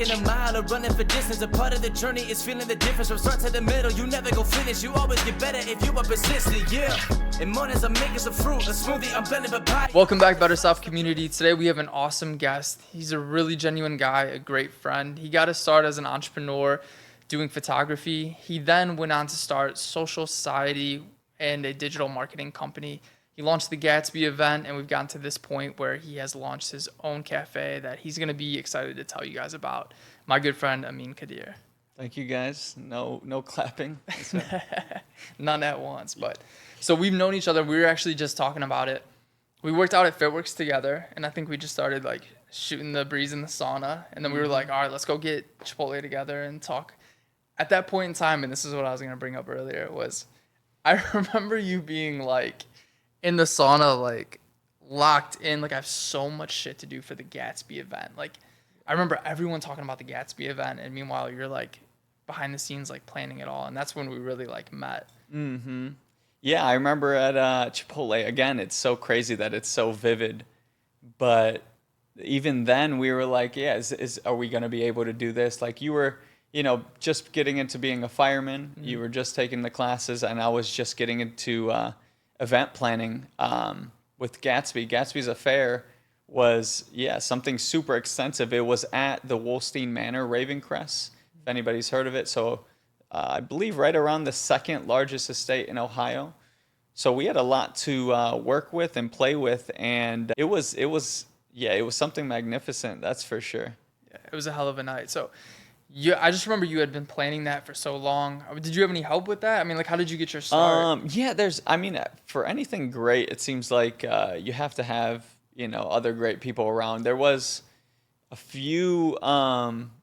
walking a mile or running for distance. A part of the journey is feeling the difference from start to the middle. You never go finish, you always get better if you are persistent, yeah. In mornings I'm making some fruit, a smoothie, I'm blending papaya. Welcome back, Better Self community. Today we have an awesome guest. He's a really genuine guy, a great friend. He got to start as an entrepreneur doing photography. He then went on to start Social Society and a digital marketing company. He launched the Gatsby event, and we've gotten to this point where he has launched his own cafe that he's going to be excited to tell you guys about. My good friend, Ameen Khadair. Thank you, guys. No clapping. None at once. But so we've known each other. We were actually just talking about it. We worked out at Fitworks together, and I think we just started like shooting the breeze in the sauna. And then we were like, all right, let's go get Chipotle together and talk. At that point in time, and this is what I was going to bring up earlier, was I remember you being like in the sauna, like locked in, like I have so much shit to do for the Gatsby event. Like I remember everyone talking about the Gatsby event, and meanwhile you're like behind the scenes, like planning it all. And that's when we really like met. Mm-hmm. Yeah, I remember at Chipotle. Again, it's so crazy that it's so vivid. But even then we were like, yeah, are we going to be able to do this? Like you were, just getting into being a fireman. Mm-hmm. You were just taking the classes, and I was just getting into event planning with Gatsby. Gatsby's affair was, something super extensive. It was at the Wolstein Manor, Ravencrest, if anybody's heard of it. So I believe right around the second largest estate in Ohio. So we had a lot to work with and play with, and it was something magnificent, that's for sure. Yeah, it was a hell of a night. So I just remember you had been planning that for so long. Did you have any help with that? I mean, like, how did you get your start? For anything great, it seems like you have to have, other great people around. There was a few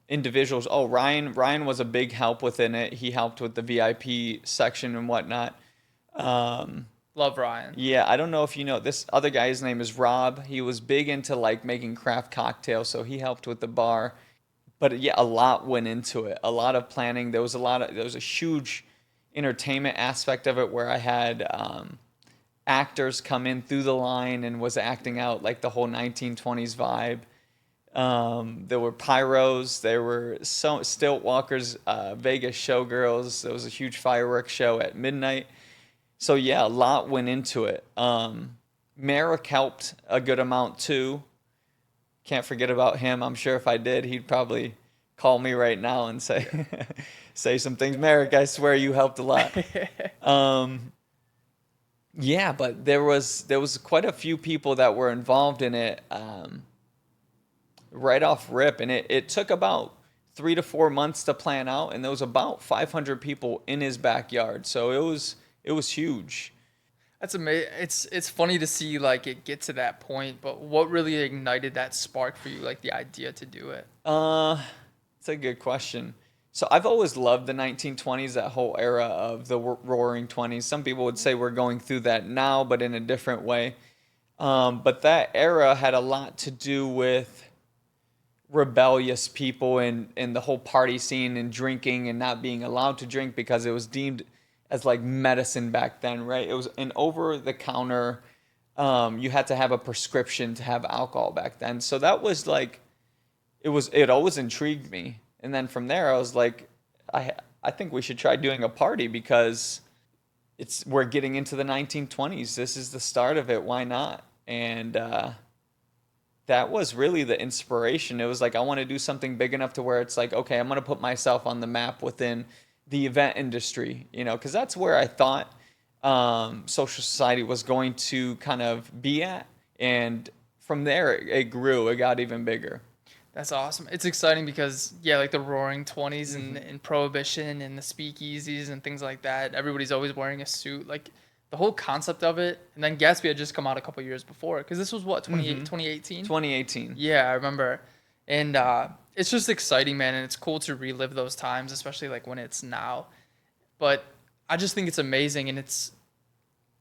individuals. Oh, Ryan was a big help within it. He helped with the VIP section and whatnot. Love Ryan. Yeah, I don't know if you know, this other guy, his name is Rob. He was big into like making craft cocktails, so he helped with the bar. But yeah, a lot went into it. A lot of planning. There was a huge entertainment aspect of it where I had actors come in through the line and was acting out like the whole 1920s vibe. There were pyros. There were stilt walkers, Vegas showgirls. There was a huge fireworks show at midnight. So yeah, a lot went into it. Merrick helped a good amount too. Can't forget about him. I'm sure if I did, he'd probably call me right now and say say some things. Merrick, I swear you helped a lot. But there was quite a few people that were involved in it right off rip, and it took about 3 to 4 months to plan out, and there was about 500 people in his backyard. So it was huge. That's amazing. It's funny to see like it get to that point, but what really ignited that spark for you, like the idea to do it? It's a good question. So I've always loved the 1920s, that whole era of the Roaring 20s. Some people would say we're going through that now, but in a different way. But that era had a lot to do with rebellious people and the whole party scene and drinking and not being allowed to drink because it was deemed as like medicine back then, right? It was an over-the-counter, you had to have a prescription to have alcohol back then. So that was like, it always intrigued me. And then from there, I was like, I think we should try doing a party because we're getting into the 1920s. This is the start of it. Why not? And that was really the inspiration. It was like, I want to do something big enough to where it's like, okay, I'm going to put myself on the map within the event industry, because that's where I thought Social Society was going to kind of be at. And from there, it grew. It got even bigger. That's awesome. It's exciting because, like the Roaring 20s and Prohibition and the speakeasies and things like that, everybody's always wearing a suit. Like the whole concept of it. And then Gatsby had just come out a couple years before because this was what, 2018? 2018. Yeah, I remember. And it's just exciting, man, and it's cool to relive those times, especially like when it's now. But I just think it's amazing, and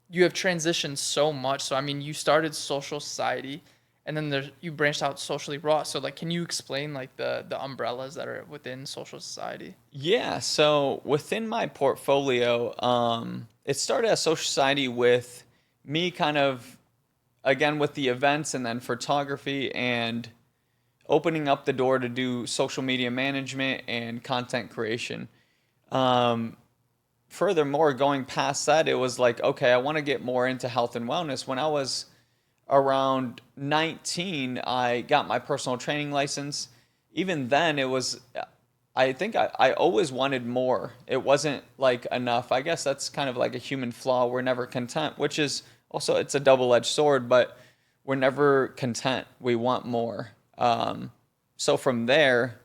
you have transitioned so much. So I mean, you started Social Society, and then you branched out Socially Raw. So like, can you explain like the umbrellas that are within Social Society? Yeah. So within my portfolio, it started as Social Society with me kind of, again, with the events and then photography and opening up the door to do social media management and content creation. Furthermore, going past that, it was like, okay, I want to get more into health and wellness. When I was around 19, I got my personal training license. Even then, it was, I think I always wanted more. It wasn't like enough. I guess that's kind of like a human flaw. We're never content, which is also, it's a double-edged sword, but we're never content. We want more. So from there,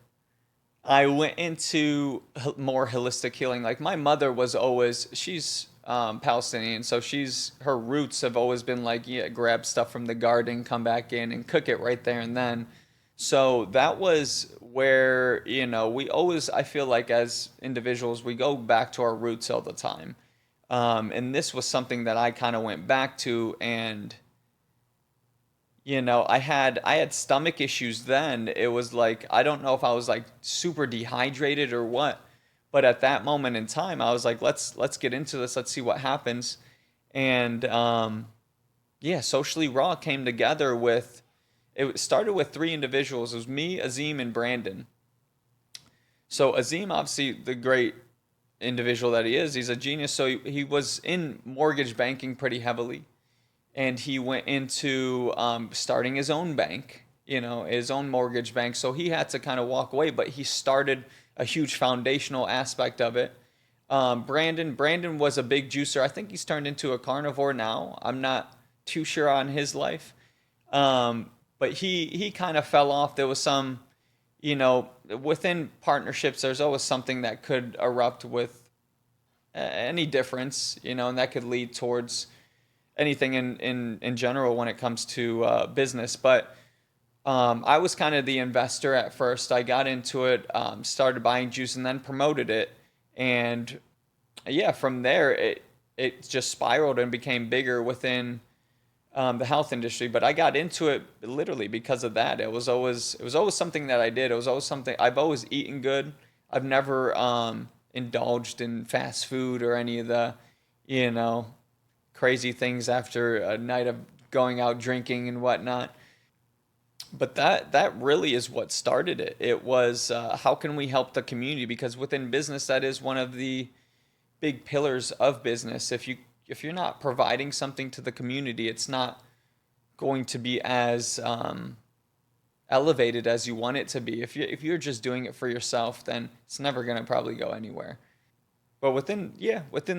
I went into more holistic healing. Like my mother was always, she's Palestinian, so her roots have always been like, yeah, grab stuff from the garden, come back in and cook it right there and then. So that was where, we always, I feel like as individuals, we go back to our roots all the time. And this was something that I kind of went back to, and I had stomach issues then. It was like, I don't know if I was like super dehydrated or what, but at that moment in time, I was like, let's get into this. Let's see what happens. And Socially Raw came together it started with 3 individuals. It was me, Azim, and Brandon. So Azim, obviously the great individual that he is, he's a genius. So he was in mortgage banking pretty heavily. And he went into starting his own bank, his own mortgage bank. So he had to kind of walk away, but he started a huge foundational aspect of it. Brandon was a big juicer. I think he's turned into a carnivore now. I'm not too sure on his life. But he kind of fell off. There was some, within partnerships, there's always something that could erupt with any difference, and that could lead towards anything in general when it comes to business. But I was kind of the investor at first. I got into it, started buying juice, and then promoted it. And from there, it just spiraled and became bigger within the health industry. But I got into it literally because of that. It was always something that I did. It was always something. I've always eaten good. I've never indulged in fast food or any of the, crazy things after a night of going out drinking and whatnot. But that really is what started it. It was how can we help the community? Because within business, that is one of the big pillars of business. If you're not providing something to the community, it's not going to be as elevated as you want it to be. If you're just doing it for yourself, then it's never going to probably go anywhere. But within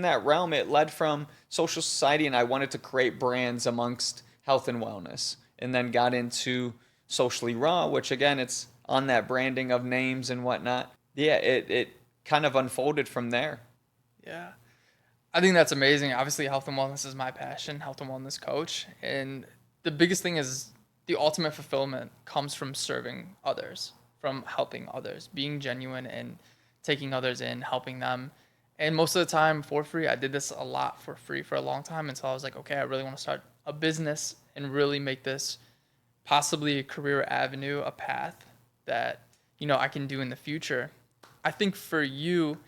that realm, it led from social society, and I wanted to create brands amongst health and wellness, and then got into Socially Raw, which again, it's on that branding of names and whatnot. Yeah, it kind of unfolded from there. Yeah. I think that's amazing. Obviously, health and wellness is my passion, health and wellness coach. And the biggest thing is the ultimate fulfillment comes from serving others, from helping others, being genuine and taking others in, helping them. And most of the time for free. I did this a lot for free for a long time until I was like, okay, I really want to start a business and really make this possibly a career avenue, a path that, I can do in the future. I think for you,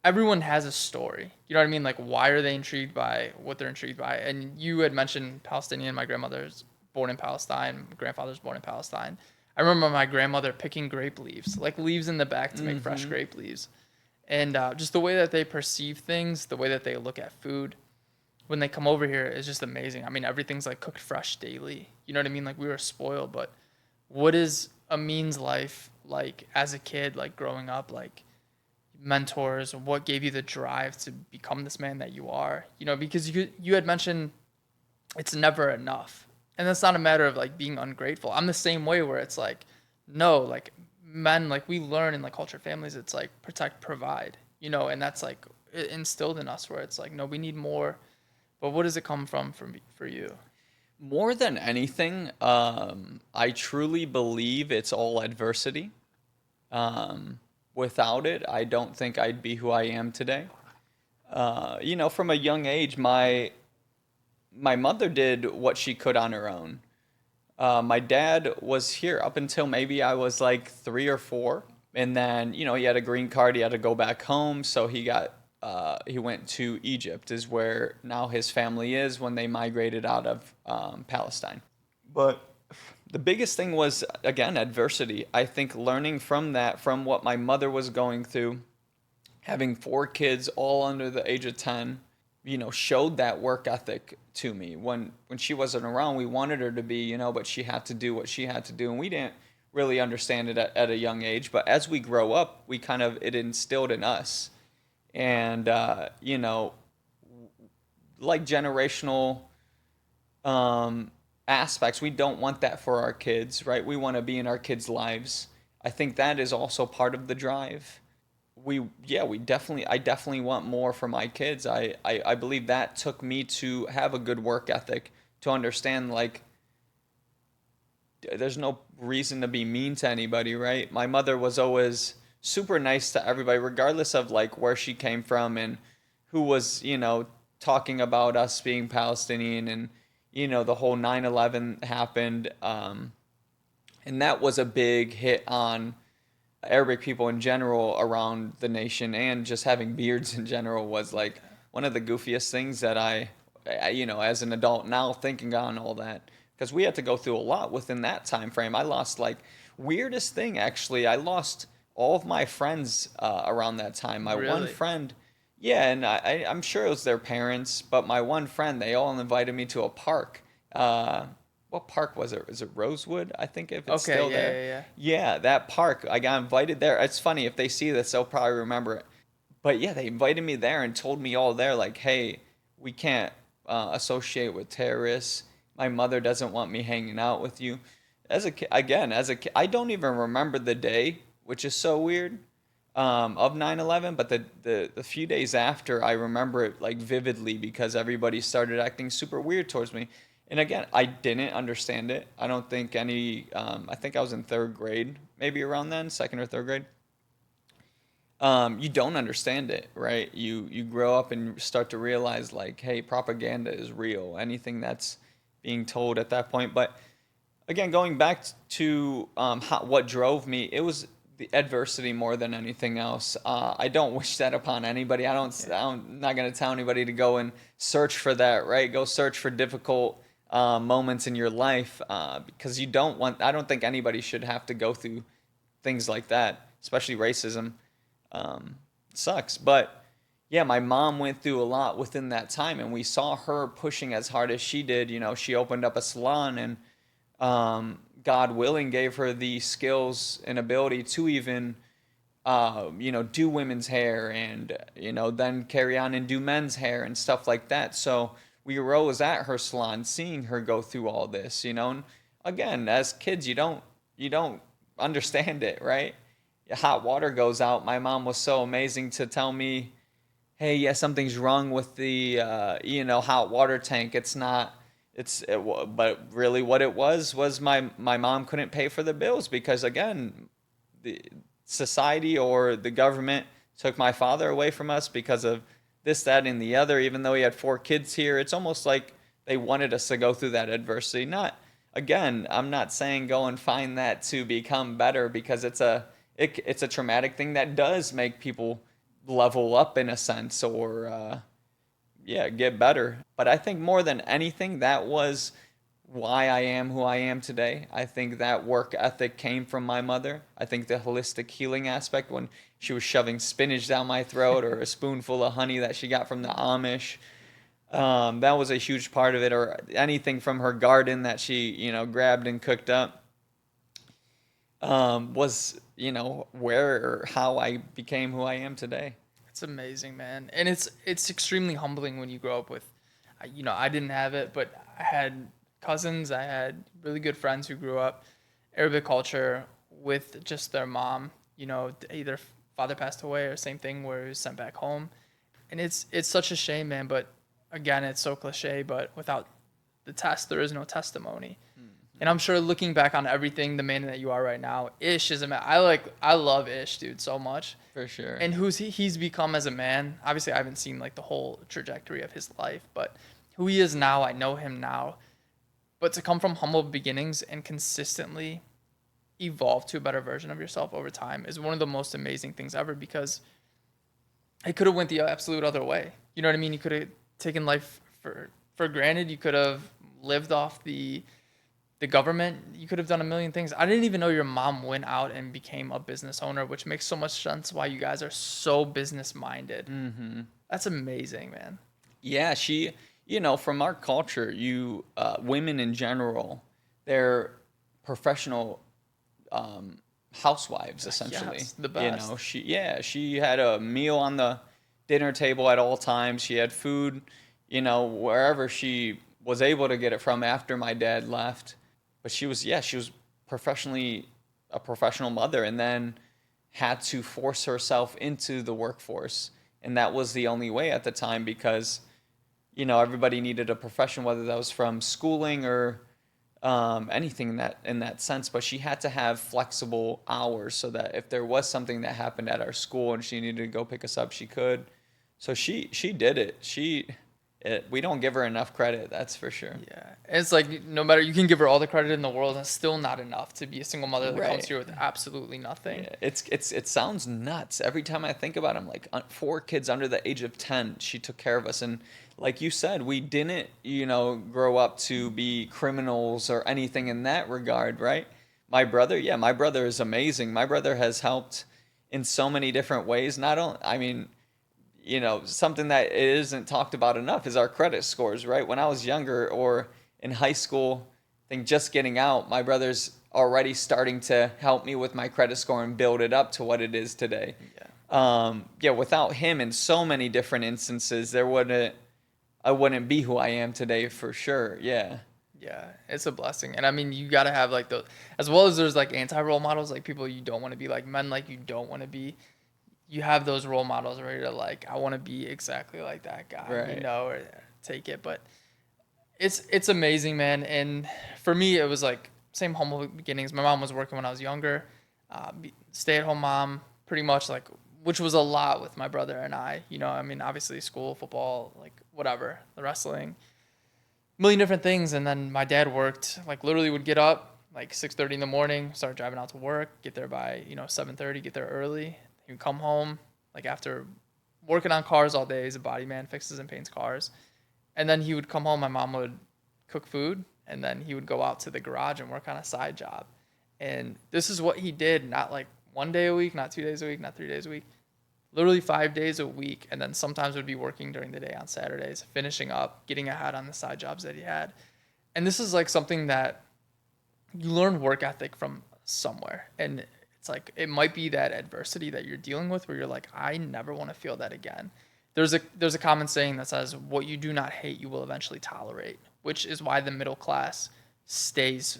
everyone has a story. You know what I mean? Like, why are they intrigued by what they're intrigued by? And you had mentioned Palestinian. My grandmother's born in Palestine. My grandfather's born in Palestine. I remember my grandmother picking grape leaves, like leaves in the back to make fresh grape leaves. And just the way that they perceive things, the way that they look at food when they come over here is just amazing. I mean, everything's like cooked fresh daily. You know what I mean? Like, we were spoiled. But what is Ameen's life like as a kid, like growing up, like mentors? What gave you the drive to become this man that you are? Because you had mentioned it's never enough. And that's not a matter of like being ungrateful. I'm the same way, where it's like, no, like men, like we learn in like culture families, it's like protect, provide, and that's like instilled in us, where it's like, no, we need more. But what does it come from for you? More than anything, I truly believe it's all adversity. Without it, I don't think I'd be who I am today. From a young age, my mother did what she could on her own. My dad was here up until maybe I was like 3 or 4. And then, he had a green card. He had to go back home. So he went to Egypt, is where now his family is, when they migrated out of Palestine. But The biggest thing was, again, adversity. I think learning from that, from what my mother was going through, having 4 kids all under the age of 10, showed that work ethic to me. When she wasn't around, we wanted her to be, but she had to do what she had to do. And we didn't really understand it at a young age. But as we grow up, it instilled in us. And, like generational aspects, we don't want that for our kids, right? We want to be in our kids' lives. I think that is also part of the drive. I definitely want more for my kids. I believe that took me to have a good work ethic, to understand, like, there's no reason to be mean to anybody, right? My mother was always super nice to everybody, regardless of like where she came from and who was, talking about us being Palestinian, and, the whole 9/11 happened. And that was a big hit on Arabic people in general around the nation, and just having beards in general was like one of the goofiest things that I as an adult now, thinking on all that, because we had to go through a lot within that time frame. I lost, like, weirdest thing actually, I lost all of my friends around that time. My one Really? friend, yeah, and I'm sure it was their parents, but my one friend, they all invited me to a park. What park was it? Is it Rosewood? I think, if it's Okay, still yeah, there. yeah, yeah. Yeah, that park. I got invited there. It's funny, if they see this, they'll probably remember it. But yeah, they invited me there and told me all there, like, hey, we can't associate with terrorists. My mother doesn't want me hanging out with you. As a kid, I don't even remember the day, which is so weird, of 9/11. But the few days after, I remember it like vividly, because everybody started acting super weird towards me. And again, I didn't understand it. I don't think I think I was in 3rd grade, maybe around then, 2nd or 3rd grade. You don't understand it, right? You grow up and start to realize, like, hey, propaganda is real. Anything that's being told at that point. But again, going back to what drove me, it was the adversity more than anything else. I don't wish that upon anybody. I'm not going to tell anybody to go and search for that, right? Go search for difficult moments in your life, because I don't think anybody should have to go through things like that, especially racism. Sucks. But yeah, my mom went through a lot within that time, and we saw her pushing as hard as she did. She opened up a salon, and God willing, gave her the skills and ability to even do women's hair, and then carry on and do men's hair and stuff like that. So we were always at her salon, seeing her go through all this. And again, as kids, you don't understand it, right? Hot water goes out. My mom was so amazing to tell me, hey, yeah, something's wrong with the hot water tank. But really what it was my mom couldn't pay for the bills, because again, the society or the government took my father away from us because of this, that, and the other. Even though he had 4 kids here, it's almost like they wanted us to go through that adversity. I'm not saying go and find that to become better, because it's a traumatic thing that does make people level up in a sense, or get better. But I think more than anything, that was why I am who I am today. I think that work ethic came from my mother. I think the holistic healing aspect, when she was shoving spinach down my throat, or a spoonful of honey that she got from the Amish, that was a huge part of it. Or anything from her garden that she grabbed and cooked up, was where or how I became who I am today. It's amazing, man. And it's extremely humbling when you grow up with, I didn't have it, but I had cousins, I had really good friends who grew up Arabic culture with just their mom, either father passed away or same thing where he was sent back home. And it's such a shame, man. But again, it's so cliche, but without the test, there is no testimony. And I'm sure, looking back on everything, the man that you are right now, Ish is a man. I love Ish, dude, so much. For sure. And he's become as a man. Obviously, I haven't seen like the whole trajectory of his life, but who he is now, I know him now. But to come from humble beginnings and consistently evolve to a better version of yourself over time is one of the most amazing things ever, because it could have went the absolute other way. You know what I mean? You could have taken life for granted. You could have lived off the the government, you could have done a million things. I didn't even know your mom went out and became a business owner, which makes so much sense why you guys are so business minded. Mm-hmm. That's amazing, man. Yeah, she, from our culture, women in general, they're professional housewives essentially. Yes, the best. She had a meal on the dinner table at all times. She had food, wherever she was able to get it from after my dad left. But she was professionally a professional mother, and then had to force herself into the workforce. And that was the only way at the time because, everybody needed a profession, whether that was from schooling or anything in that sense. But she had to have flexible hours so that if there was something that happened at our school and she needed to go pick us up, she could. So she did it. We don't give her enough credit, that's for sure. Yeah, it's like no matter, you can give her all the credit in the world, and it's still not enough to be a single mother that comes here with absolutely nothing. Yeah, it sounds nuts. Every time I think about it, I'm like, 4 kids under the age of 10, she took care of us. And like you said, we didn't, grow up to be criminals or anything in that regard, right? My brother is amazing. My brother has helped in so many different ways. Something that isn't talked about enough is our credit scores, right? When I was younger or in high school, I think just getting out, my brother's already starting to help me with my credit score and build it up to what it is today. Without him in so many different instances, I wouldn't be who I am today for sure. Yeah, it's a blessing. And I mean, you got to have like as well as there's like anti-role models, like people you don't want to be, like men like you don't want to be. You have those role models where you're like, I want to be exactly like that guy, right. Or take it. But it's amazing, man. And for me, it was like same humble beginnings. My mom was working when I was younger, stay-at-home mom, pretty much, like, which was a lot with my brother and I. Obviously school, football, like whatever, the wrestling, a million different things. And then my dad worked, like literally would get up like 6:30 in the morning, start driving out to work, get there by 7:30, get there early. He would come home, like after working on cars all day. He's a body man, fixes and paints cars. And then he would come home, my mom would cook food, and then he would go out to the garage and work on a side job. And this is what he did, not like 1 day a week, not 2 days a week, not 3 days a week, literally 5 days a week. And then sometimes would be working during the day on Saturdays, finishing up, getting ahead on the side jobs that he had. And this is like something that you learn work ethic from somewhere. And it's like, it might be that adversity that you're dealing with where you're like, I never want to feel that again. There's a common saying that says, what you do not hate, you will eventually tolerate, which is why the middle class stays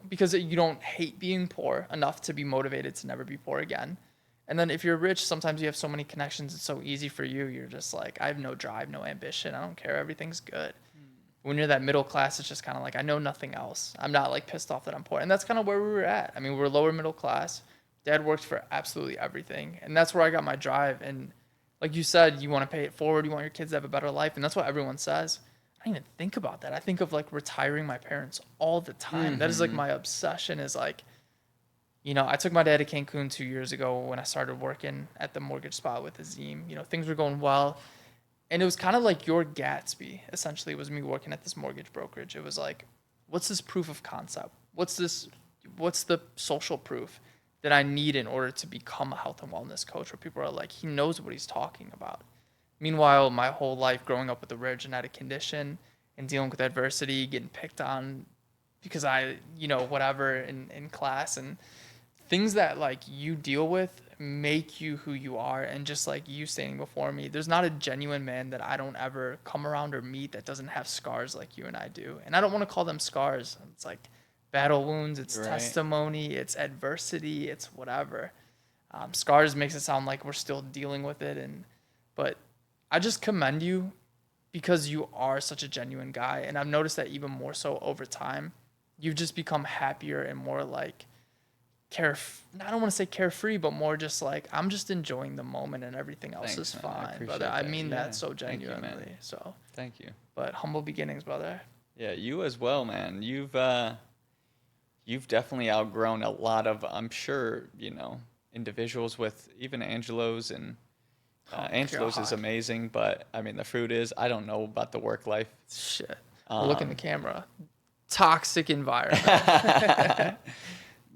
because you don't hate being poor enough to be motivated to never be poor again. And then if you're rich, sometimes you have so many connections, it's so easy for you. You're just like, I have no drive, no ambition. I don't care. Everything's good. When you're that middle class, it's just kind of like, I know nothing else. I'm not like pissed off that I'm poor. And that's kind of where we were at. I mean, we're lower middle class. Dad worked for absolutely everything. And that's where I got my drive. And like you said, you want to pay it forward. You want your kids to have a better life. And that's what everyone says. I don't even think about that. I think of like retiring my parents all the time. Mm-hmm. That is like my obsession is like, I took my dad to Cancun 2 years ago when I started working at the mortgage spot with Azim. Things were going well. And it was kind of like your Gatsby, essentially, was me working at this mortgage brokerage. It was like, what's this proof of concept? What's the social proof that I need in order to become a health and wellness coach where people are like, he knows what he's talking about. Meanwhile, my whole life growing up with a rare genetic condition and dealing with adversity, getting picked on because I, whatever in class and things that like you deal with make you who you are. And just like you standing before me, there's not a genuine man that I don't ever come around or meet that doesn't have scars like you and I do. And I don't want to call them scars. It's like battle wounds, it's right. Testimony, it's adversity, it's whatever. Scars makes it sound like we're still dealing with it. But I just commend you because you are such a genuine guy. And I've noticed that even more so over time, you've just become happier and more like I don't want to say carefree, but more just like, I'm just enjoying the moment and everything else is fine, brother. I mean that so genuinely. Thank you, so thank you. But humble beginnings, brother. Yeah, you as well, man. You've definitely outgrown a lot of, I'm sure, individuals with even Angelo's, and Angelo's is amazing, but I mean the fruit is, I don't know about the work life. Shit. Look in the camera. toxic environment.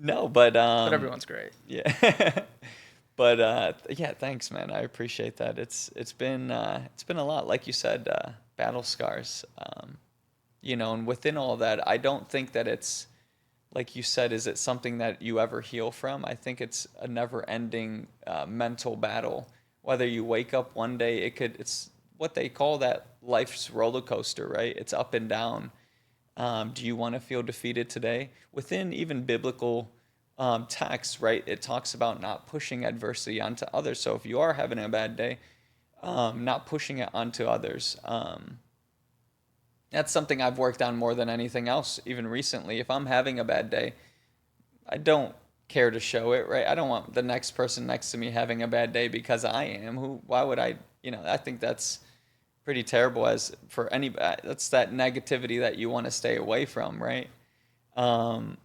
No, but But everyone's great. yeah. But yeah, thanks, man. I appreciate that. It's been a lot, like you said, battle scars. And within all that, I don't think that it's like you said. Is it something that you ever heal from? I think it's a never-ending mental battle. Whether you wake up one day, it's what they call that life's roller coaster, right? It's up and down. Do you want to feel defeated today? Within even biblical text, right, it talks about not pushing adversity onto others. So if you are having a bad day, not pushing it onto others. That's something I've worked on more than anything else, even recently. If I'm having a bad day, I don't care to show it, right? I don't want the next person next to me having a bad day because I am. Why would I, I think that's pretty terrible as for anybody. That's that negativity that you want to stay away from, right? No,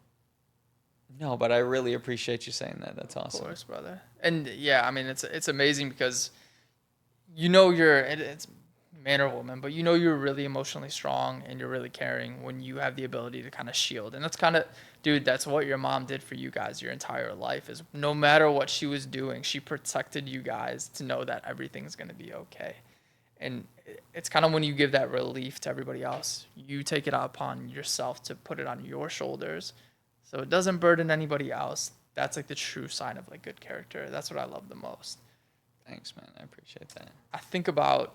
but I really appreciate you saying that. That's awesome. Of course, brother. And yeah, I mean, it's amazing because it's man or woman, but you're really emotionally strong and you're really caring when you have the ability to kind of shield. And that's kind of, dude, that's what your mom did for you guys your entire life. Is no matter what she was doing, she protected you guys to know that everything's going to be okay. And it's kind of when you give that relief to everybody else, you take it upon yourself to put it on your shoulders so it doesn't burden anybody else. That's like the true sign of like good character. That's what I love the most. Thanks, man. I appreciate that. I think about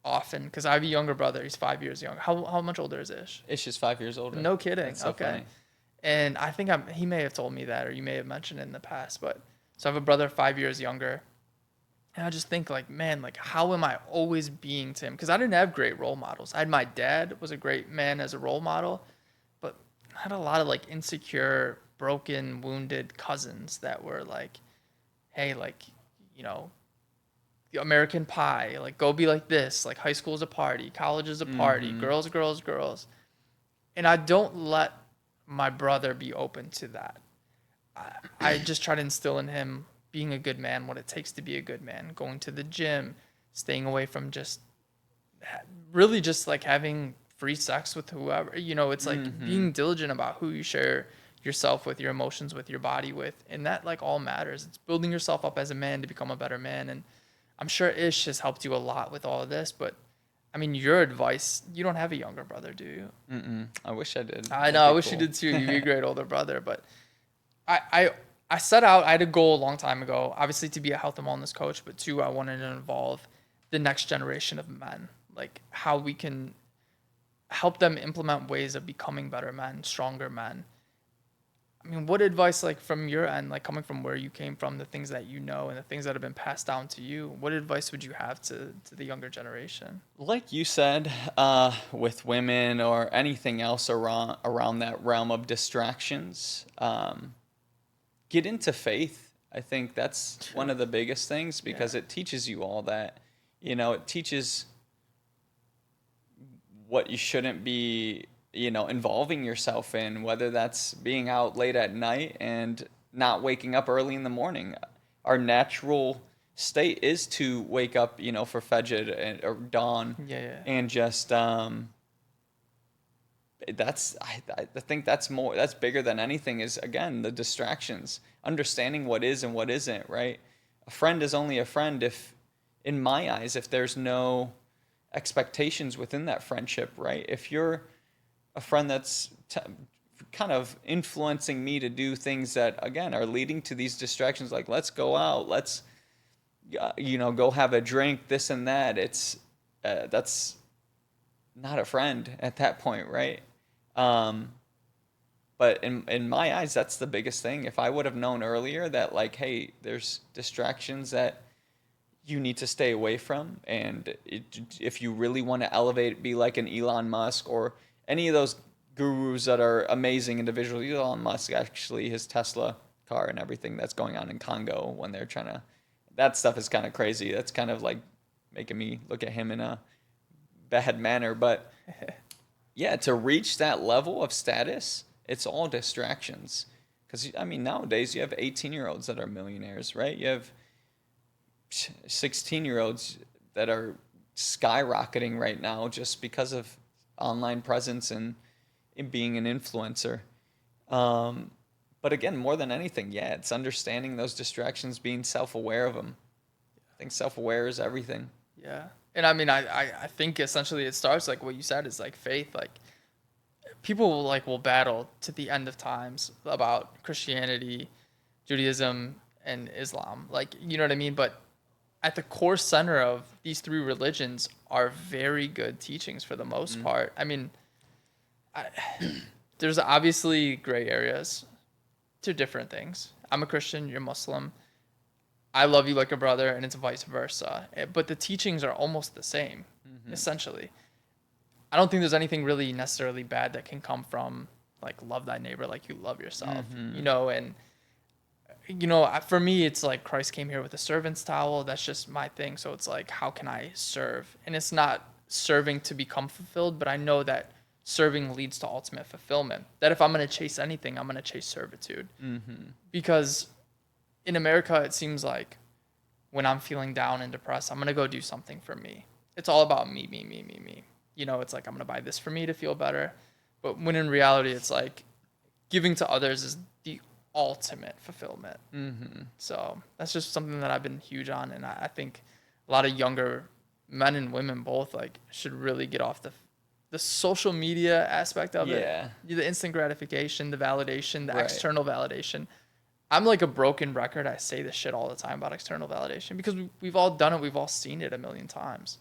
often, because I have a younger brother. He's 5 years younger. How much older is Ish? Ish is 5 years older. No kidding. That's so okay. funny. And I think he may have told me that, or you may have mentioned it in the past. But so I have a brother 5 years younger. And I just think like, man, like how am I always being to him? Because I didn't have great role models. I had my dad was a great man as a role model, but I had a lot of like insecure, broken, wounded cousins that were like, hey, like, American Pie, like go be like this, like high school is a party, college is a party, girls, girls, girls. And I don't let my brother be open to that. I just try to instill in him being a good man, what it takes to be a good man, going to the gym, staying away from just really just like having free sex with whoever, it's like being diligent about who you share yourself with, your emotions with, your body with. And that like all matters. It's building yourself up as a man to become a better man. And I'm sure Ish has helped you a lot with all of this, but I mean, your advice, you don't have a younger brother, do you? I wish I did. I know, I wish you did too. You'd be a great older brother, but I set out, I had a goal a long time ago, obviously to be a health and wellness coach, but two, I wanted to involve the next generation of men, like how we can help them implement ways of becoming better men, stronger men. I mean, what advice, like from your end, like coming from where you came from, the things that you know and the things that have been passed down to you, what advice would you have to the younger generation? Like you said, with women or anything else around that realm of distractions, get into faith. I think that's one of the biggest things because it teaches you all that. It teaches what you shouldn't be involving yourself in, whether that's being out late at night and not waking up early in the morning. Our natural state is to wake up, for Fajr or dawn, and just I think that's bigger than anything. Is again the distractions, understanding what is and what isn't. Right, a friend is only a friend if, in my eyes, if there's no expectations within that friendship. Right, if you're a friend that's kind of influencing me to do things that, again, are leading to these distractions, like let's go out, let's, go have a drink, this and that. It's that's not a friend at that point, right? But in my eyes, that's the biggest thing. If I would have known earlier that, like, hey, there's distractions that you need to stay away from, and if you really want to elevate, be like an Elon Musk or any of those gurus that are amazing individuals. Elon Musk, actually, his Tesla car and everything that's going on in Congo when they're trying to, that stuff is kind of crazy. That's kind of like making me look at him in a bad manner. But yeah, to reach that level of status, it's all distractions. Because, I mean, nowadays you have 18-year-olds that are millionaires, right? You have 16-year-olds that are skyrocketing right now just because of online presence, and in being an influencer. But again, more than anything, yeah, it's understanding those distractions, being self-aware of them. I think self-aware is everything. Yeah. And I mean, I think essentially it starts like what you said is like faith. Like people will battle to the end of times about Christianity, Judaism, and Islam. Like, you know what I mean? But at the core center of these three religions are very good teachings for the most part. I mean, there's obviously gray areas to different things. I'm a Christian, you're Muslim. I love you like a brother, and it's vice versa. But the teachings are almost the same, essentially. I don't think there's anything really necessarily bad that can come from like love thy neighbor like you love yourself, you know. And you know, for me, it's like Christ came here with a servant's towel. That's just my thing. So it's like, how can I serve? And it's not serving to become fulfilled, but I know that serving leads to ultimate fulfillment. That if I'm going to chase anything, I'm going to chase servitude. Because in America, it seems like when I'm feeling down and depressed, I'm going to go do something for me. It's all about me, me, me, me, me. You know, it's like, I'm going to buy this for me to feel better. But when in reality, it's like giving to others is the ultimate fulfillment. So that's just something that I've been huge on. And I think a lot of younger men and women both like should really get off the social media aspect of it. The instant gratification, the validation, the external validation. I'm like a broken record. I say this shit all the time about external validation because we've all done it. We've all seen it a million times.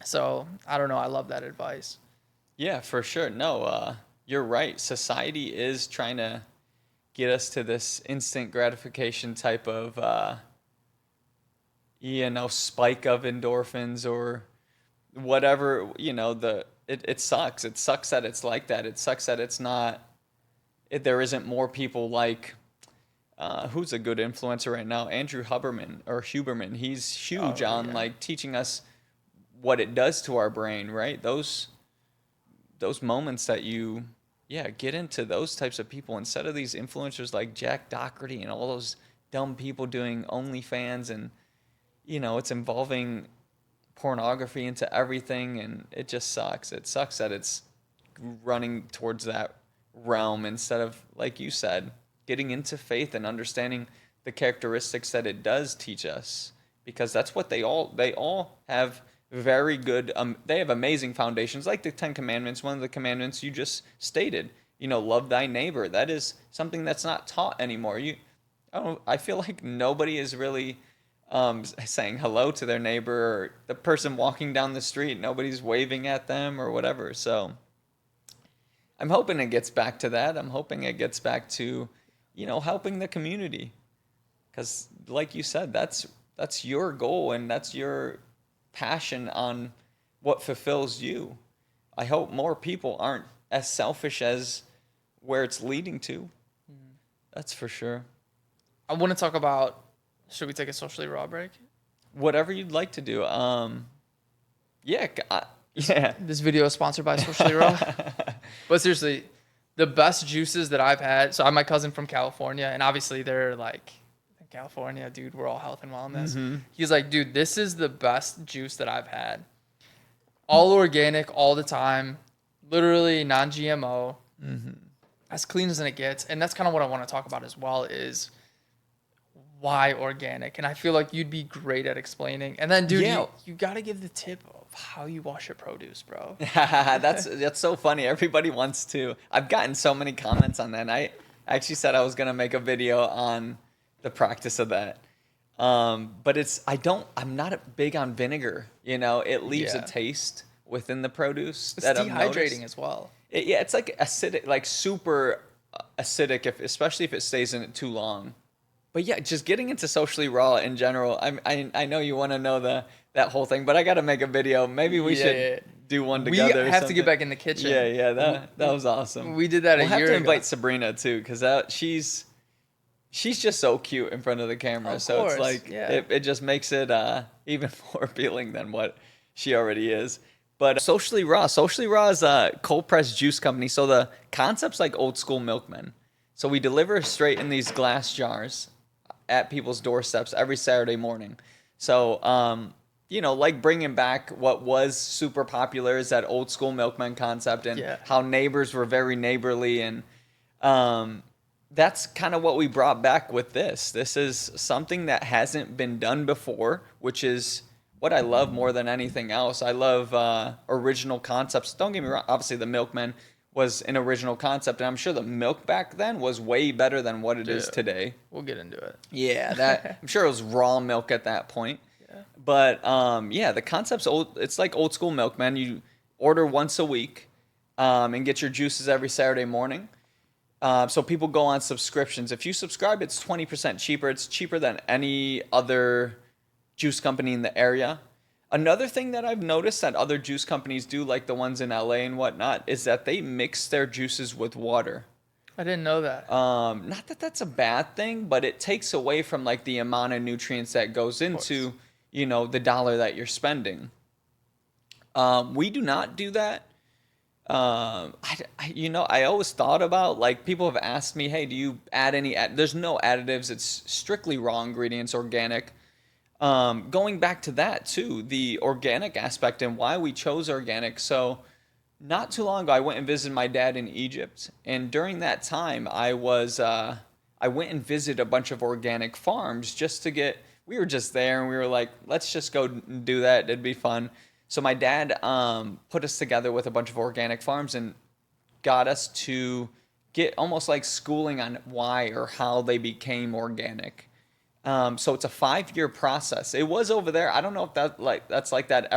So I don't know. I love that advice. Yeah, for sure. No, you're right. Society is trying to get us to this instant gratification type of, spike of endorphins or whatever, it sucks. It sucks that it's like that. It sucks that it's not, there isn't more people like, who's a good influencer right now? Andrew Huberman. He's huge on like teaching us what it does to our brain, right? Those moments that you, get into those types of people instead of these influencers like Jack Doherty and all those dumb people doing OnlyFans and, it's involving pornography into everything, and it just sucks. It sucks that it's running towards that realm instead of, like you said, getting into faith and understanding the characteristics that it does teach us, because that's what they all have very good, they have amazing foundations, like the 10 Commandments. One of the commandments you just stated, love thy neighbor. That is something that's not taught anymore. I feel like nobody is really saying hello to their neighbor or the person walking down the street. Nobody's waving at them or whatever. So I'm hoping it gets back to that. I'm hoping it gets back to, helping the community. Because like you said, that's your goal and that's your passion on what fulfills you. I hope more people aren't as selfish as where it's leading to. That's for sure. I want to talk about, should we take a socially raw break? Whatever you'd like to do. Yeah. This video is sponsored by Socially Raw. But seriously, the best juices that I've had. So I'm my cousin from California, and obviously they're like, California, dude, we're all health and wellness. He's like, dude, this is the best juice that I've had. All organic, all the time, literally non-GMO, as clean as it gets. And that's kind of what I want to talk about as well is why organic. And I feel like you'd be great at explaining. And then, dude, you got to give the tip of how you wash your produce, bro. That's so funny. Everybody wants to. I've gotten so many comments on that. And I actually said I was going to make a video on the practice of that. But I'm not big on vinegar. It leaves a taste within the produce. It's dehydrating as well. It's like acidic, like super acidic, especially if it stays in it too long. But yeah, just getting into socially raw in general. I know you want to know that whole thing, but I got to make a video. Maybe we should do one together. We have to get back in the kitchen. Yeah, that was awesome. We did that a year ago. We'll have to invite Sabrina too, because she's just so cute in front of the camera. Of so course, it's like it just makes it even more appealing than what she already is. But Socially Raw is a cold pressed juice company. So the concept's like old school milkmen. So we deliver straight in these glass jars at people's doorsteps every Saturday morning. So like bringing back what was super popular is that old school milkman concept, and how neighbors were very neighborly, and that's kind of what we brought back with this. This is something that hasn't been done before, which is what I love more than anything else. I love original concepts. Don't get me wrong. Obviously, the milkman was an original concept, and I'm sure the milk back then was way better than what it is today. We'll get into it. Yeah, I'm sure it was raw milk at that point. Yeah. But the concept's old. It's like old school milkman. You order once a week and get your juices every Saturday morning. So people go on subscriptions. If you subscribe, it's 20% cheaper. It's cheaper than any other juice company in the area. Another thing that I've noticed that other juice companies do, like the ones in LA and whatnot, is that they mix their juices with water. I didn't know that. Not that that's a bad thing, but it takes away from like the amount of nutrients that goes into, the dollar that you're spending. We do not do that. I always thought about, like, people have asked me, hey, do you add any, there's no additives. It's strictly raw ingredients, organic. Going back to that too, the organic aspect and why we chose organic. So not too long ago, I went and visited my dad in Egypt. And during that time, I went and visited a bunch of organic farms we were just there and we were like, let's just go do that. It'd be fun. So my dad put us together with a bunch of organic farms and got us to get almost like schooling on why or how they became organic. So it's a 5-year process. It was over there. I don't know if that's like that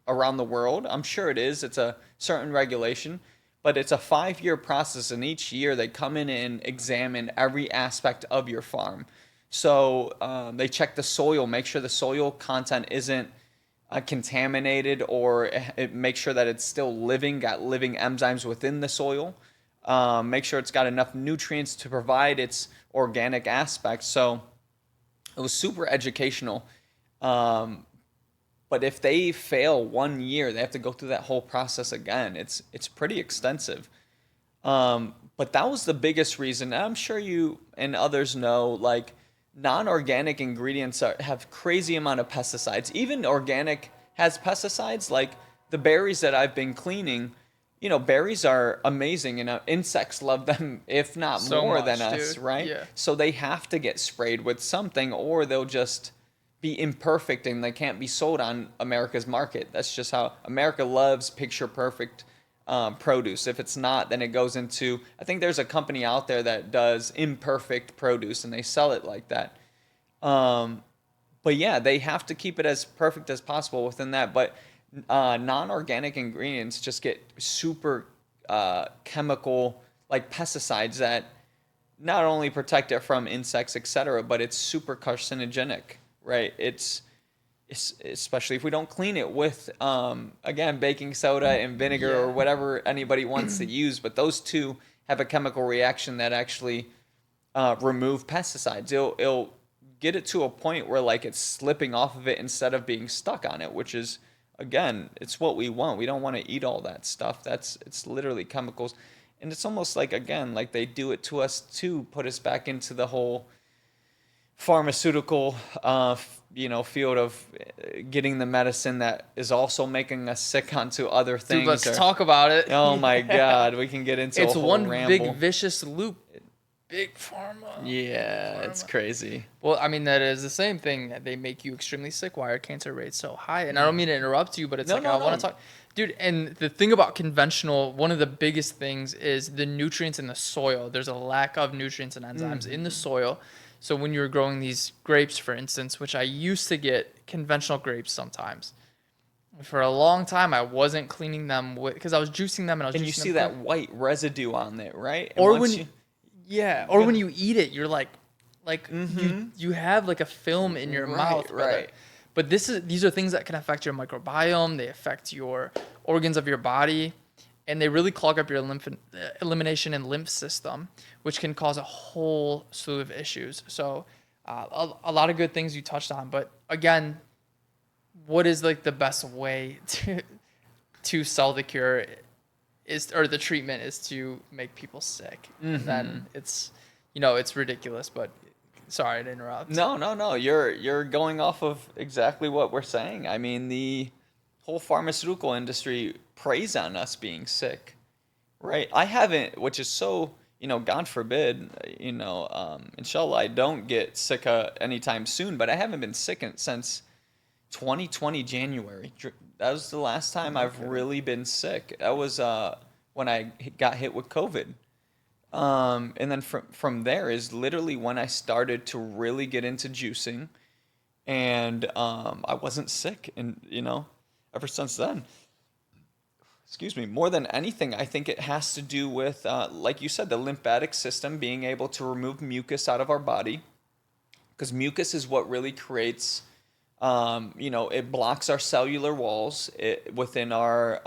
around the world. I'm sure it is. It's a certain regulation, but it's a 5-year process. And each year they come in and examine every aspect of your farm. So they check the soil, make sure the soil content isn't contaminated, or make sure that it's still got living enzymes within the soil. Make sure it's got enough nutrients to provide its organic aspects. So it was super educational. But if they fail 1 year, they have to go through that whole process again. It's pretty extensive. But that was the biggest reason. And I'm sure you and others know, like, non-organic ingredients have crazy amount of pesticides. Even organic has pesticides. Like the berries that I've been cleaning, berries are amazing, and insects love them, if not so more than us, dude. Right? Yeah. So they have to get sprayed with something, or they'll just be imperfect and they can't be sold on America's market. That's just how America loves picture perfect produce. If it's not, then it goes into, I think there's a company out there that does imperfect produce and they sell it like that. But yeah, they have to keep it as perfect as possible within that. But non-organic ingredients just get super chemical, like pesticides, that not only protect it from insects, etc., but it's super carcinogenic, right? It's especially if we don't clean it with, again, baking soda and vinegar or whatever anybody wants to use. But those two have a chemical reaction that actually remove pesticides. It'll get it to a point where, like, it's slipping off of it instead of being stuck on it, which is, again, it's what we want. We don't want to eat all that stuff. It's literally chemicals. And it's almost like, again, like they do it to us to put us back into the whole pharmaceutical field of getting the medicine that is also making us sick onto other things. Dude, let's talk about it. Oh my God, we can get into it's a whole one ramble. Big vicious loop. Big pharma. Yeah, pharma. It's crazy. Well, I mean, that is the same thing. They make you extremely sick. Why are cancer rates so high? And I don't mean to interrupt you, but it's I want to talk. Dude, and the thing about conventional, one of the biggest things is the nutrients in the soil. There's a lack of nutrients and enzymes in the soil. So when you're growing these grapes, for instance, which I used to get conventional grapes sometimes, for a long time I wasn't cleaning them because I was juicing them and you see that white residue on it, right? And or when when you eat it, you're like you have like a film in your mouth, right? But these are things that can affect your microbiome. They affect your organs of your body. And they really clog up your elimination and lymph system, which can cause a whole slew of issues. So a lot of good things you touched on. But again, what is like the best way to sell the cure or the treatment is to make people sick. And then it's ridiculous. But sorry to interrupt. No. You're going off of exactly what we're saying. I mean, the whole pharmaceutical industry preys on us being sick, right? I haven't, which is so, God forbid, inshallah, I don't get sick anytime soon, but I haven't been sick since 2020 January. That was the last time I've really been sick. That was when I got hit with COVID. And then from there is literally when I started to really get into juicing, and I wasn't sick, and ever since then. Excuse me. More than anything, I think it has to do with, like you said, the lymphatic system being able to remove mucus out of our body, because mucus is what really creates, it blocks our cellular walls within our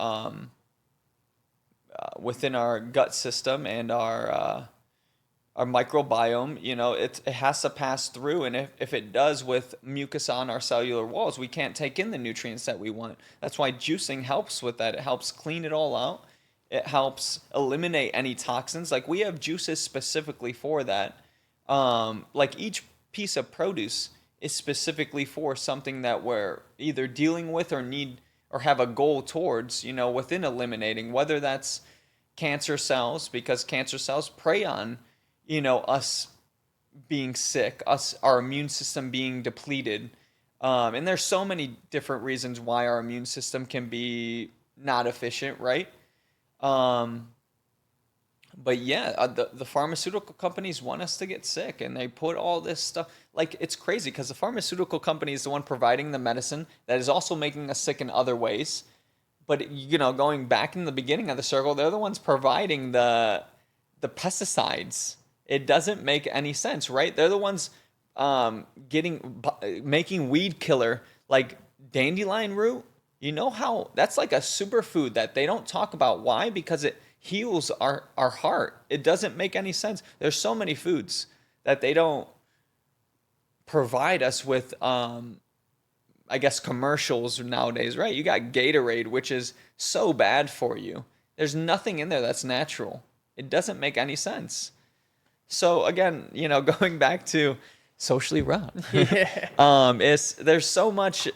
gut system and our microbiome. It has to pass through, and if it does with mucus on our cellular walls, we can't take in the nutrients that we want. That's why juicing helps with that. It helps clean it all out. It helps eliminate any toxins. Like, we have juices specifically for that. Like, each piece of produce is specifically for something that we're either dealing with or need or have a goal towards, within eliminating, whether that's cancer cells, because cancer cells prey on, us being sick, our immune system being depleted. And there's so many different reasons why our immune system can be not efficient, right? But yeah, the pharmaceutical companies want us to get sick, and they put all this stuff. Like, it's crazy because the pharmaceutical company is the one providing the medicine that is also making us sick in other ways. But, going back in the beginning of the circle, they're the ones providing the pesticides. It doesn't make any sense, right? They're the ones making weed killer like dandelion root. You know how that's like a superfood that they don't talk about. Why? Because it heals our heart. It doesn't make any sense. There's so many foods that they don't provide us with, I guess, commercials nowadays, right? You got Gatorade, which is so bad for you. There's nothing in there that's natural. It doesn't make any sense. So again, going back to socially raw, there's so much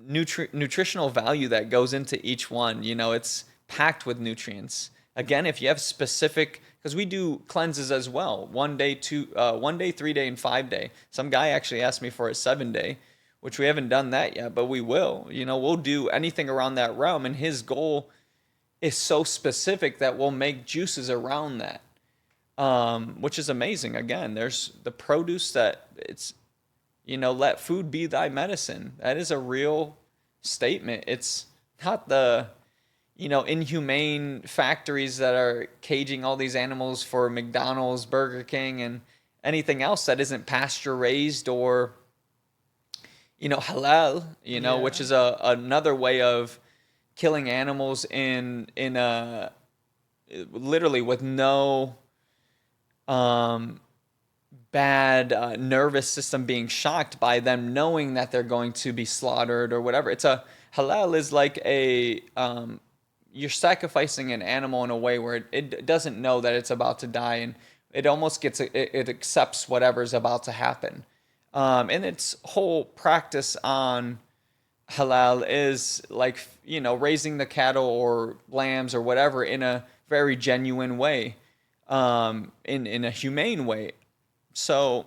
nutritional value that goes into each one. It's packed with nutrients. Again, if you have specific, because we do cleanses as well, 1 day, 3 day, and 5 day. Some guy actually asked me for a 7 day, which we haven't done that yet, but we will. We'll do anything around that realm, and his goal is so specific that we'll make juices around that, which is amazing. Again, there's the produce that it's, let food be thy medicine. That is a real statement. It's not the, inhumane factories that are caging all these animals for McDonald's, Burger King, and anything else that isn't pasture raised or, halal, which is another way of killing animals in a literally with no bad nervous system being shocked by them knowing that they're going to be slaughtered or whatever. Halal is like you're sacrificing an animal in a way where it doesn't know that it's about to die, and it almost it accepts whatever's about to happen. And its whole practice on halal is like, raising the cattle or lambs or whatever in a very genuine way, in a humane way. So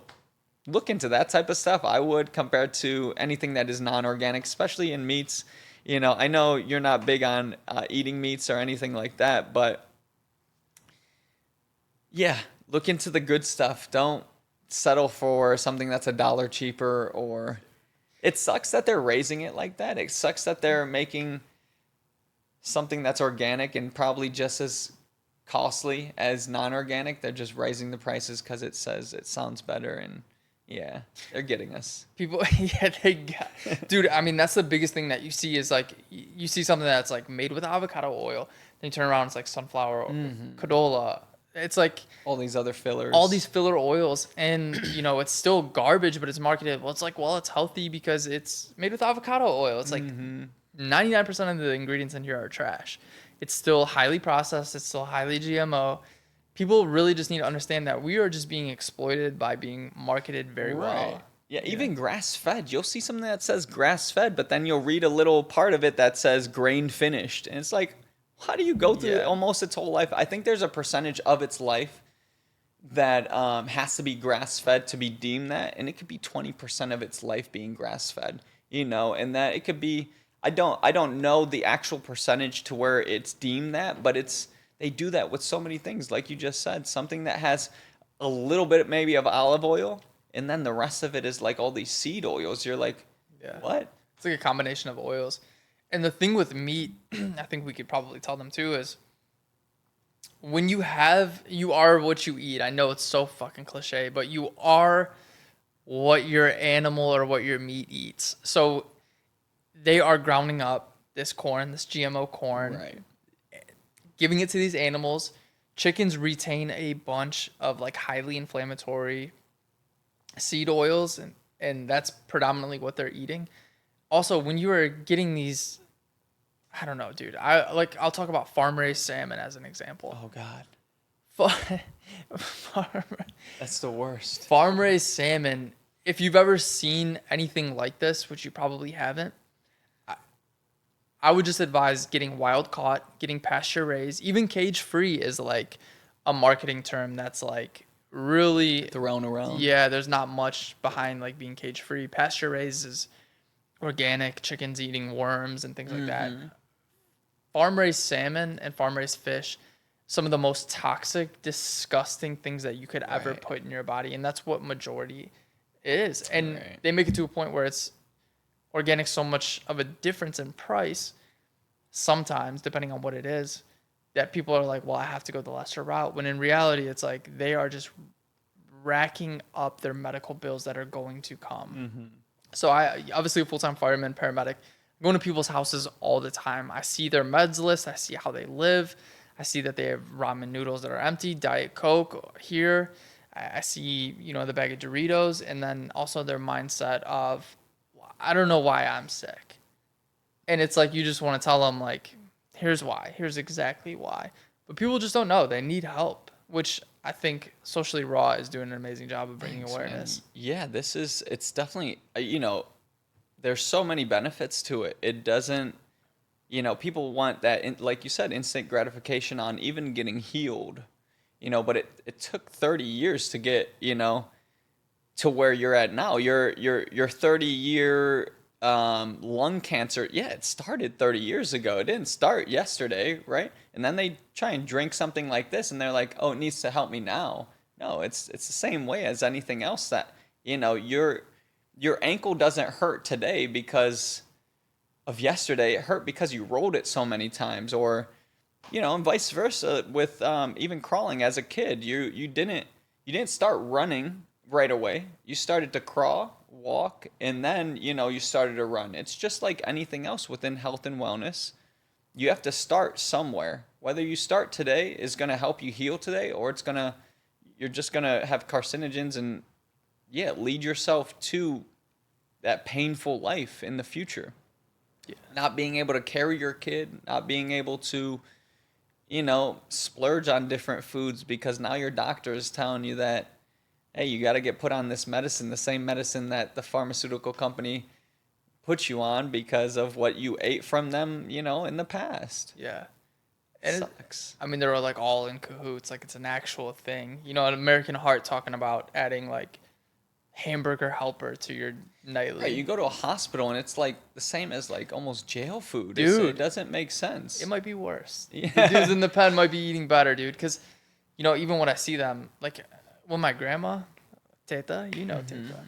look into that type of stuff. I would, compared to anything that is non-organic, especially in meats. I know you're not big on eating meats or anything like that, but yeah, look into the good stuff. Don't settle for something that's $1 cheaper, or it sucks that they're raising it like that. It sucks that they're making something that's organic and probably just as costly as non-organic. They're just raising the prices because it says it sounds better, and yeah, they're getting us. People, dude, I mean, that's the biggest thing that you see is like, you see something that's like made with avocado oil, then you turn around, it's like sunflower, canola. It's like all these other fillers, all these filler oils, and it's still garbage, but it's marketed. Well, it's like, it's healthy because it's made with avocado oil. It's like 99% of the ingredients in here are trash. It's still highly processed. It's still highly GMO. people really just need to understand that we are just being exploited by being marketed very well. Yeah, even grass-fed. You'll see something that says grass-fed, but then you'll read a little part of it that says grain-finished. And it's like, how do you go through almost its whole life? I think there's a percentage of its life that has to be grass-fed to be deemed that, and it could be 20% of its life being grass-fed, you know, and that it could be, I don't know the actual percentage to where it's deemed that, but they do that with so many things, like you just said, something that has a little bit maybe of olive oil, and then the rest of it is like all these seed oils. You're like, what? It's like a combination of oils. And the thing with meat, I think we could probably tell them too, is when you are what you eat. I know it's so fucking cliche, but you are what your animal or what your meat eats. So they are grounding up this corn, this GMO corn, Right. giving it to these animals. Chickens retain a bunch of like highly inflammatory seed oils, and that's predominantly what they're eating. Also, when you are getting these, I don't know, dude. I'll talk about farm raised salmon as an example. Oh God, Farm that's the worst. farm raised salmon. If you've ever seen anything like this, which you probably haven't, I would just advise getting wild caught, getting pasture raised. Even cage free is like a marketing term that's like really Thrown around. Yeah, there's not much behind like being cage free. Pasture raised is organic, chickens eating worms and things like that. Farm raised salmon and farm raised fish, some of the most toxic, disgusting things that you could ever put in your body, and that's what majority is. And they make it to a point where it's organic so much of a difference in price sometimes, depending on what it is, that people are like, well, I have to go the lesser route. When in reality, it's like they are just racking up their medical bills that are going to come. So I obviously a full-time fireman, paramedic, I'm going to people's houses all the time. I see their meds list. I see how they live. I see that they have ramen noodles that are empty, Diet Coke here. I see, you know, the bag of Doritos, and then also their mindset of, I don't know why I'm sick. And it's like, you just want to tell them like, here's why, here's exactly why. But people just don't know. They need help, which I think Socially Raw is doing an amazing job of bringing awareness. Man. Yeah, it's definitely, you know, there's so many benefits to it. It doesn't, you know, people want that, like you said, instant gratification on even getting healed, you know, but it took 30 years to get, you know, to where you're at now. Your 30-year lung cancer, it started 30 years ago. It didn't start yesterday, right? And then they try and drink something like this, and they're like, oh, it needs to help me now. No, it's the same way as anything else that, you know, your ankle doesn't hurt today because of yesterday. It hurt because you rolled it so many times, or, you know, and vice versa with even crawling as a kid. You didn't start running right away. You started to crawl, walk, and then, you know, you started to run. It's just like anything else within health and wellness. You have to start somewhere. Whether you start today is going to help you heal today, or you're just going to have carcinogens and lead yourself to that painful life in the future. Not being able to carry your kid, not being able to, you know, splurge on different foods because now your doctor is telling you that, hey, you got to get put on this medicine, the same medicine that the pharmaceutical company put you on because of what you ate from them, you know, in the past. Yeah. It And sucks. I mean, they're like all in cahoots. Like it's an actual thing. You know, an American Heart talking about adding like hamburger helper to your nightly. Right, you go to a hospital and it's like the same as like almost jail food. Dude. It doesn't make sense. It might be worse. Yeah. The dudes in the pen might be eating better, dude. Because, you know, even when I see them, like when my grandma, Teta, you know Teta.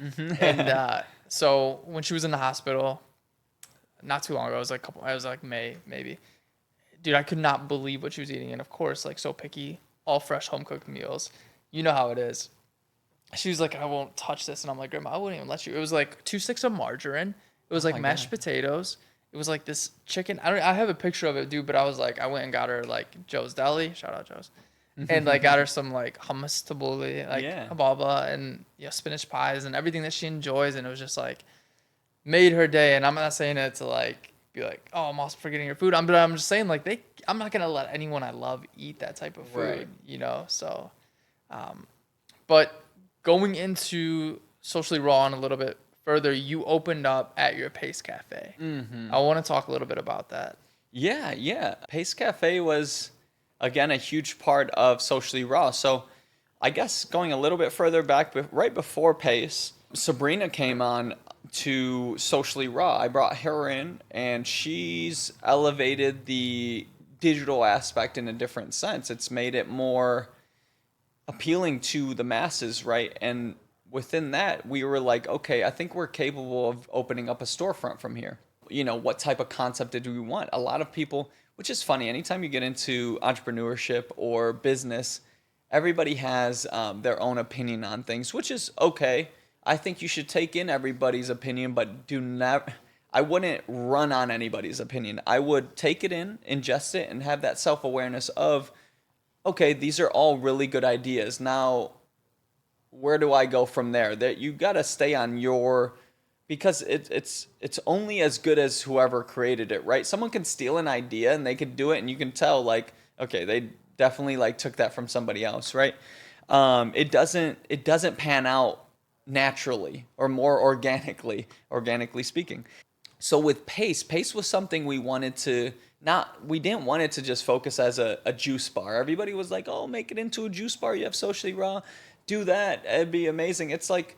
And so when she was in the hospital, not too long ago, I was like May, maybe. Dude, I could not believe what she was eating. And of course, like so picky, all fresh home cooked meals. You know how it is. She was like, I won't touch this. And I'm like, Grandma, I wouldn't even let you. It was like 2 sticks of margarine. It was like mashed potatoes. It was like this chicken. I have a picture of it, dude, but I was like, I went and got her like Joe's Deli. Shout out Joe's. And like got her some like hummus tabbouleh, like hababa, and spinach pies and everything that she enjoys. And it was just like made her day. And I'm not saying it to like be like, oh, I'm also forgetting your food. But I'm just saying, like, I'm not gonna let anyone I love eat that type of food, Right. you know. So, but going into Socially Raw and a little bit further, you opened up at your Pace Cafe. Mm-hmm. I want to talk a little bit about that. Yeah. Pace Cafe was, again, a huge part of Socially Raw. So I guess going a little bit further back, right before Pace, Sabrina came on to Socially Raw. I brought her in, and she's elevated the digital aspect in a different sense. It's made it more appealing to the masses, right? And within that, we were like, okay, I think we're capable of opening up a storefront from here. You know, what type of concept did we want? A lot of people, which is funny, anytime you get into entrepreneurship or business, everybody has their own opinion on things, which is okay. I think you should take in everybody's opinion, but I wouldn't run on anybody's opinion. I would take it in, ingest it, and have that self-awareness of, okay, these are all really good ideas. Now, where do I go from there? That you got to stay on your, because it's only as good as whoever created it, right? Someone can steal an idea and they could do it, and you can tell, like, okay, they definitely like took that from somebody else, right? It doesn't pan out naturally or more organically speaking. So with Pace was something we wanted to we didn't want it to just focus as a juice bar. Everybody was like, oh, make it into a juice bar. You have Socially Raw, do that. It'd be amazing. It's like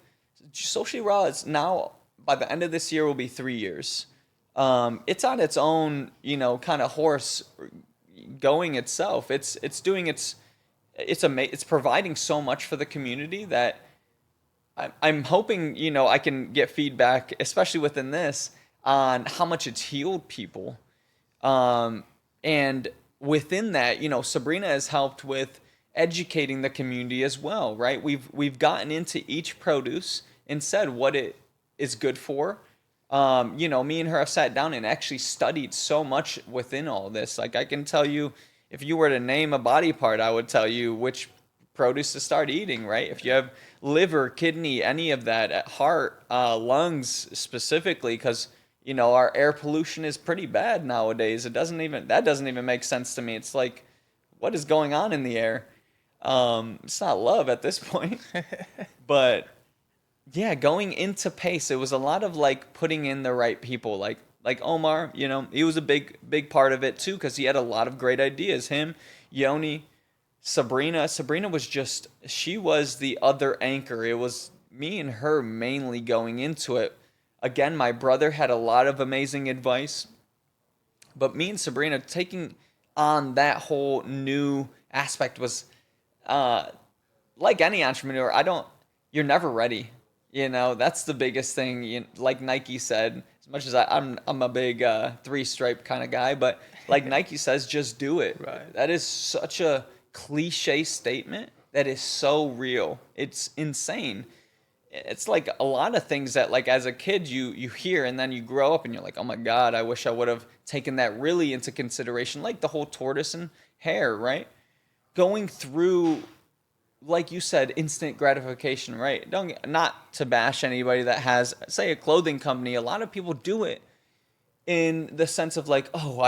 Socially Raw is now, by the end of this year, will be 3 years. It's on its own, kind of horse going itself. It's providing so much for the community that I'm hoping, I can get feedback, especially within this, on how much it's healed people. And within that, Sabrina has helped with educating the community as well, right? We've gotten into each produce and said what it is good for. Me and her have sat down and actually studied so much within all this. Like, I can tell you, if you were to name a body part, I would tell you which produce to start eating, right? If you have liver, kidney, any of that, heart, lungs specifically, because our air pollution is pretty bad nowadays. That doesn't even make sense to me. It's like, what is going on in the air? It's not love at this point. But yeah, going into Pace, it was a lot of like putting in the right people, like Omar. He was a big part of it too, because he had a lot of great ideas. Him, Yoni, Sabrina she was the other anchor. It was me and her mainly going into it. Again, my brother had a lot of amazing advice, but me and Sabrina taking on that whole new aspect was, like any entrepreneur, you're never ready. That's the biggest thing. Like Nike said, as much as I'm a big 3-stripe kind of guy, but like Nike says, just do it. Right. That is such a cliche statement that is so real. It's insane. It's like a lot of things that, like, as a kid you hear, and then you grow up and you're like, oh my God, I wish I would have taken that really into consideration, like the whole tortoise and hare, right? Going through, like you said, instant gratification, right? Not to bash anybody that has, say, a clothing company. A lot of people do it in the sense of like, oh,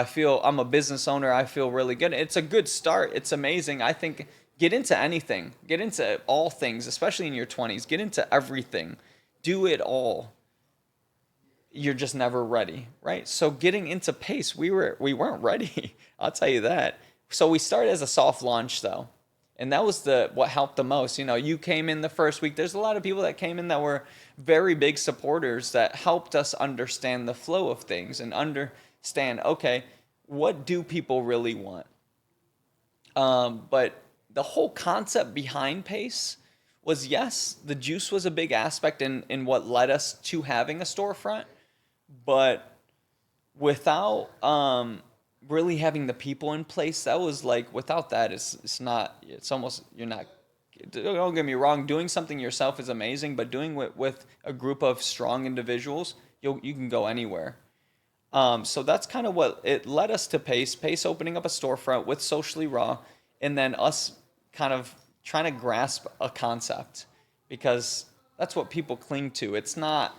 I'm a business owner, I feel really good. It's a good start. It's amazing. I think get into anything. Get into all things, especially in your 20s. Get into everything. Do it all. You're just never ready, right? So getting into Pace, we weren't ready. I'll tell you that. So we started as a soft launch though. And that was what helped the most. You came in the first week. There's a lot of people that came in that were very big supporters that helped us understand the flow of things and understand, okay, what do people really want? But the whole concept behind Pace was, yes, the juice was a big aspect in what led us to having a storefront, but without really having the people in place, that was like, without that, it's almost, you're not, don't get me wrong, doing something yourself is amazing, but doing it with a group of strong individuals, you can go anywhere. So that's kind of what it led us to Pace opening up a storefront with Socially Raw, and then us kind of trying to grasp a concept, because that's what people cling to. It's not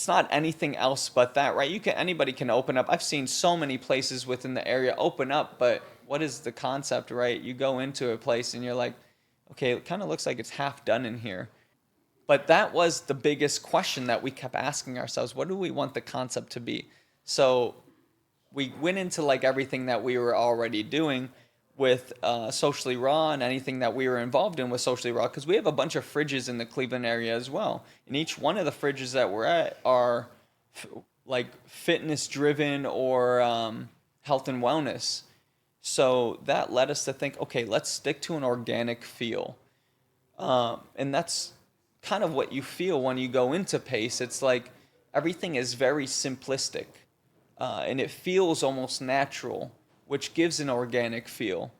it's not anything else but that, right? Anybody can open up. I've seen so many places within the area open up, but what is the concept, right? You go into a place and you're like, okay, it kind of looks like it's half done in here. But that was the biggest question that we kept asking ourselves. What do we want the concept to be? So we went into like everything that we were already doing with Socially Raw and anything that we were involved in with Socially Raw, because we have a bunch of fridges in the Cleveland area as well. And each one of the fridges that we're at are like fitness driven or health and wellness. So that led us to think, okay, let's stick to an organic feel. And that's kind of what you feel when you go into Pace. It's like everything is very simplistic and it feels almost natural, which gives an organic feel.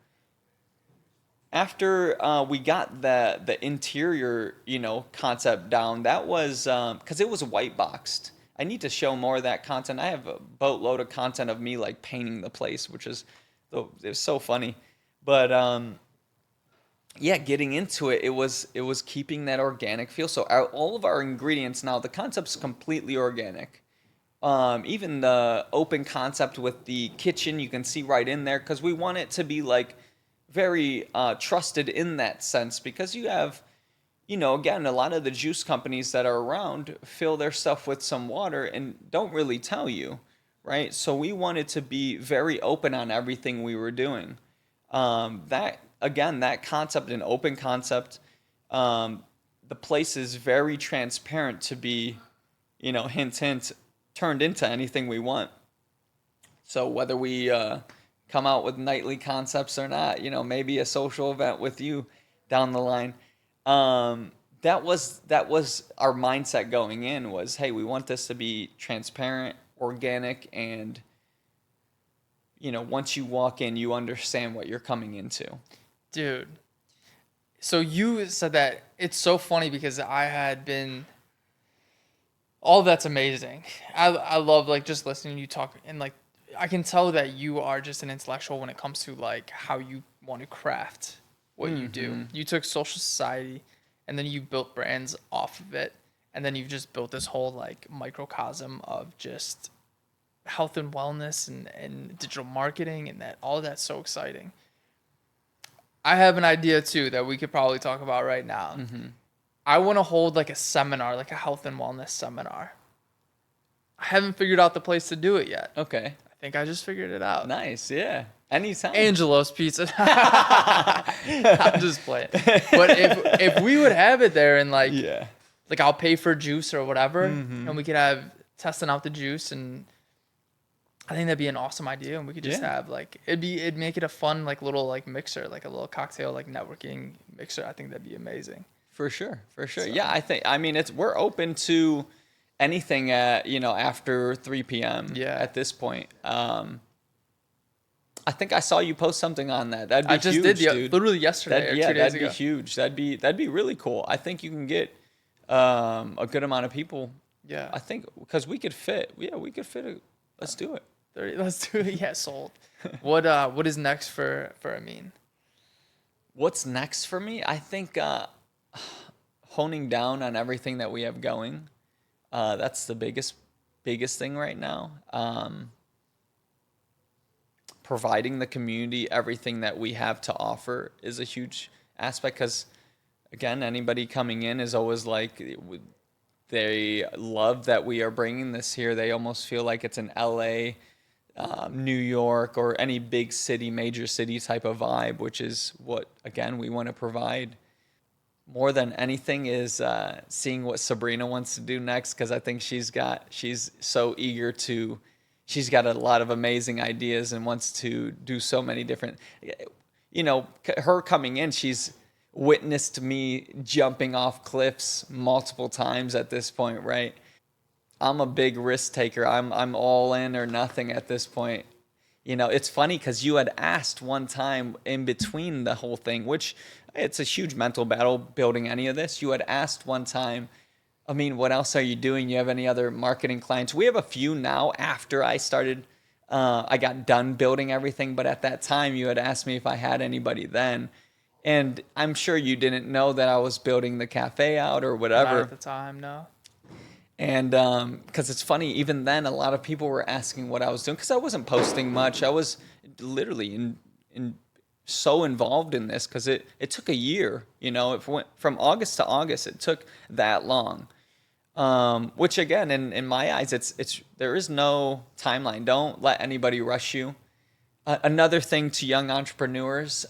After we got the interior, concept down, that was because it was white boxed. I need to show more of that content. I have a boatload of content of me like painting the place, which is it was so funny. But yeah, getting into it, it was keeping that organic feel. So all of our ingredients now, the concept's completely organic. Even the open concept with the kitchen, you can see right in there, because we want it to be like very trusted in that sense, because you have, again, a lot of the juice companies that are around fill their stuff with some water and don't really tell you, right? So we wanted to be very open on everything we were doing. That concept, an open concept, the place is very transparent to be, hint, hint, turned into anything we want. So whether we come out with nightly concepts or not, maybe a social event with you down the line, that was our mindset going in was, hey, we want this to be transparent, organic, and once you walk in, you understand what you're coming into. Dude, so you said that. It's so funny because I had been, all that's amazing. I love like just listening to you talk, and like I can tell that you are just an intellectual when it comes to like how you want to craft what you do. You took social society and then you built brands off of it, and then you've just built this whole like microcosm of just health and wellness and digital marketing, and that all that's so exciting. I have an idea too that we could probably talk about right now. I want to hold like a seminar, like a health and wellness seminar. I haven't figured out the place to do it yet. Okay. I think I just figured it out. Nice, yeah. Anytime. Angelo's Pizza. I'm just playing. But if we would have it there and like, like I'll pay for juice or whatever, and we could have testing out the juice, and I think that'd be an awesome idea, and we could just have like it'd make it a fun like little like mixer, like a little cocktail like networking mixer. I think that'd be amazing. For sure. So. Yeah, we're open to anything at after 3 p.m. At this point. I think I saw you post something on that. That'd be huge. I just did, dude. Literally yesterday or 2 days ago. That'd be huge. That'd be really cool. I think you can get a good amount of people. Yeah. I think because we could fit. Yeah, we could fit. Let's do it. 30. Let's do it. Yeah, sold. What is next for Ameen? What's next for me? I think honing down on everything that we have going. That's the biggest thing right now. Providing the community everything that we have to offer is a huge aspect, because again, anybody coming in is always like, they love that we are bringing this here. They almost feel like it's an LA, New York, or any big city, major city type of vibe, which is what, again, we want to provide. More than anything is seeing what Sabrina wants to do next, because I think she's so eager to, she's got a lot of amazing ideas and wants to do so many different, her coming in, she's witnessed me jumping off cliffs multiple times at this point, right? I'm a big risk taker. I'm all in or nothing at this point. It's funny because you had asked one time in between the whole thing, which it's a huge mental battle building any of this. You had asked one time, what else are you doing? You have any other marketing clients? We have a few now after I started, I got done building everything. But at that time, you had asked me if I had anybody then. And I'm sure you didn't know that I was building the cafe out or whatever. Not at the time, no. And because it's funny, even then, a lot of people were asking what I was doing because I wasn't posting much. I was literally so involved in this because it took a year. It went from August to August. It took that long. Which again, in my eyes, it's there is no timeline. Don't let anybody rush you. Another thing to young entrepreneurs,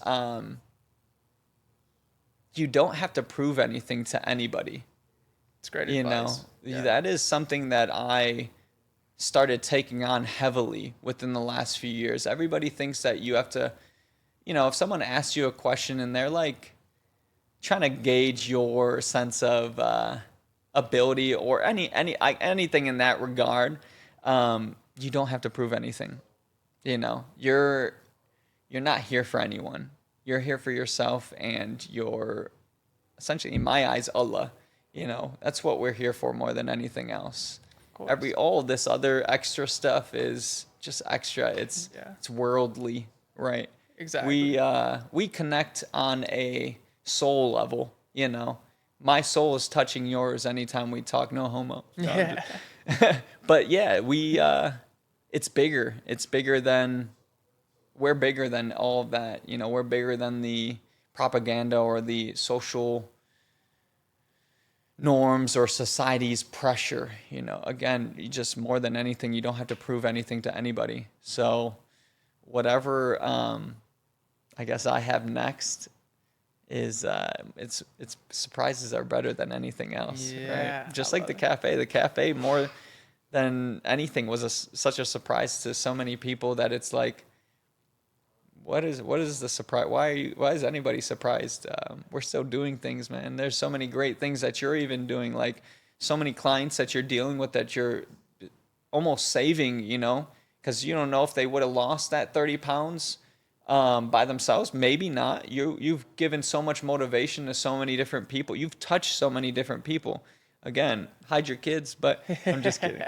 you don't have to prove anything to anybody. It's great advice. That is something that I started taking on heavily within the last few years. Everybody thinks that you have to, if someone asks you a question and they're like trying to gauge your sense of ability or anything in that regard, you don't have to prove anything. You're not here for anyone. You're here for yourself, and you're essentially, in my eyes, Allah. That's what we're here for more than anything else. All this other extra stuff is just extra. It's worldly, right? Exactly. We connect on a soul level. My soul is touching yours anytime we talk. No homo. Yeah. But yeah, it's bigger. It's bigger than. We're bigger than all of that. We're bigger than the propaganda or the social norms or society's pressure. Again, just more than anything, you don't have to prove anything to anybody. So whatever I guess I have next is it's surprises are better than anything else. Yeah, right? Just like the cafe more than anything was such a surprise to so many people that it's like, what is the surprise? Why is anybody surprised? We're still doing things, man. There's so many great things that you're even doing, like so many clients that you're dealing with that you're almost saving, because you don't know if they would have lost that 30 pounds by themselves. Maybe not. You've given so much motivation to so many different people. You've touched so many different people. Again, hide your kids, but I'm just kidding.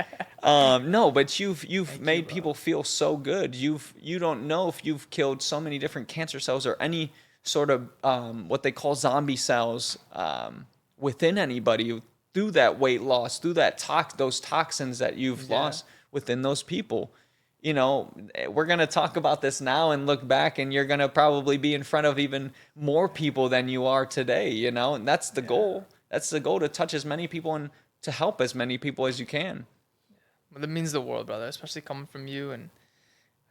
No, but you've made people feel so good. You don't know if you've killed so many different cancer cells or any sort of what they call zombie cells within anybody through that weight loss, through that those toxins that you've lost within those people. We're going to talk about this now and look back, and you're going to probably be in front of even more people than you are today, and that's the goal. That's the goal, to touch as many people and to help as many people as you can. Well, that means the world, brother, especially coming from you. And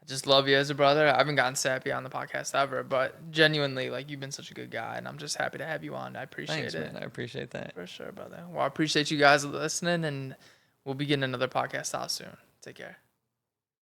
I just love you as a brother. I haven't gotten sappy on the podcast ever, but genuinely, you've been such a good guy, and I'm just happy to have you on. I appreciate it. Man. I appreciate that. For sure, brother. Well, I appreciate you guys listening, and we'll be getting another podcast out soon. Take care.